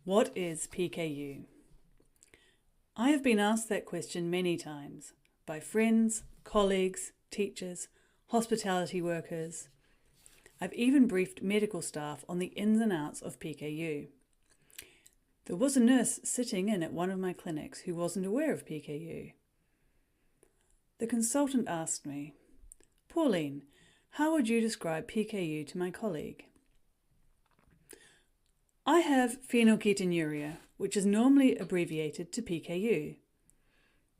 What is PKU? I have been asked that question many times by friends, colleagues, teachers, hospitality workers. I've even briefed medical staff on the ins and outs of PKU. There was a nurse sitting in at one of my clinics who wasn't aware of PKU. The consultant asked me, "Pauline, how would you describe PKU to my colleague?" I have phenylketonuria, which is normally abbreviated to PKU.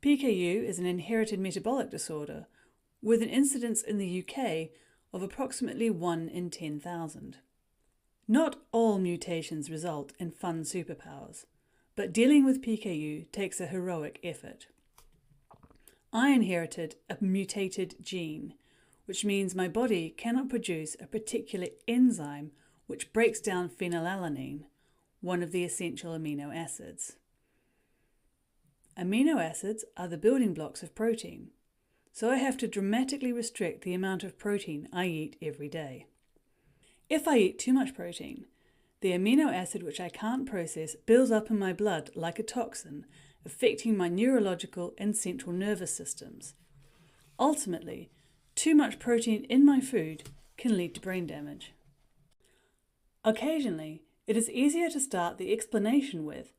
PKU is an inherited metabolic disorder with an incidence in the UK of approximately 1 in 10,000. Not all mutations result in fun superpowers, but dealing with PKU takes a heroic effort. I inherited a mutated gene, which means my body cannot produce a particular enzyme which breaks down phenylalanine, one of the essential amino acids. Amino acids are the building blocks of protein, so I have to dramatically restrict the amount of protein I eat every day. If I eat too much protein, the amino acid which I can't process builds up in my blood like a toxin, affecting my neurological and central nervous systems. Ultimately, too much protein in my food can lead to brain damage. Occasionally, it is easier to start the explanation with,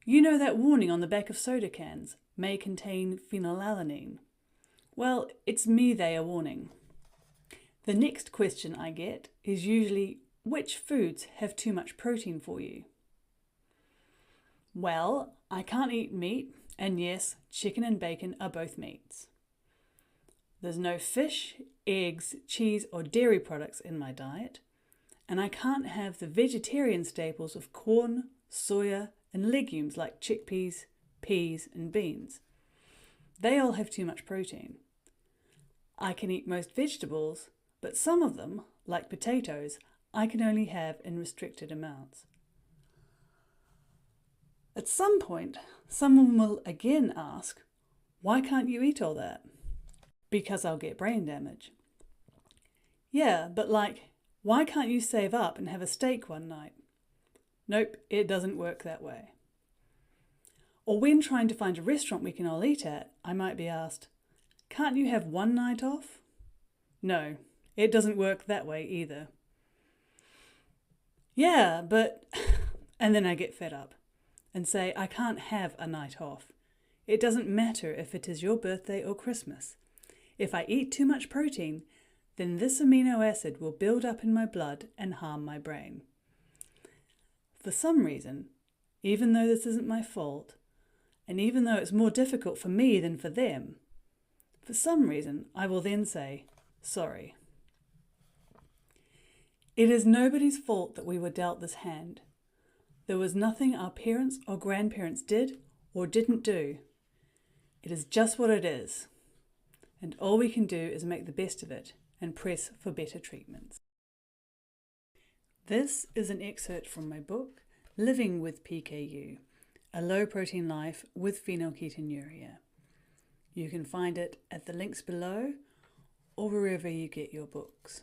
"You know that warning on the back of soda cans may contain phenylalanine. Well, it's me they are warning." The next question I get is usually, "Which foods have too much protein for you?" Well, I can't eat meat, and yes, chicken and bacon are both meats. There's no fish, eggs, cheese or dairy products in my diet, and I can't have the vegetarian staples of corn, soya and legumes like chickpeas, peas and beans. They all have too much protein. I can eat most vegetables, but some of them, like potatoes, I can only have in restricted amounts. At some point, someone will again ask, "Why can't you eat all that?" Because I'll get brain damage. Yeah, but why can't you save up and have a steak one night? Nope, it doesn't work that way. Or when trying to find a restaurant we can all eat at, I might be asked, "Can't you have one night off?" No, it doesn't work that way either. Yeah, but... and then I get fed up and say I can't have a night off. It doesn't matter if it is your birthday or Christmas. If I eat too much protein, then this amino acid will build up in my blood and harm my brain. For some reason, even though this isn't my fault, and even though it's more difficult for me than for them, for some reason I will then say, "Sorry." It is nobody's fault that we were dealt this hand. There was nothing our parents or grandparents did or didn't do. It is just what it is, and all we can do is make the best of it and press for better treatments. This is an excerpt from my book, Living with PKU, A Low-Protein Life with Phenylketonuria. You can find it at the links below or wherever you get your books.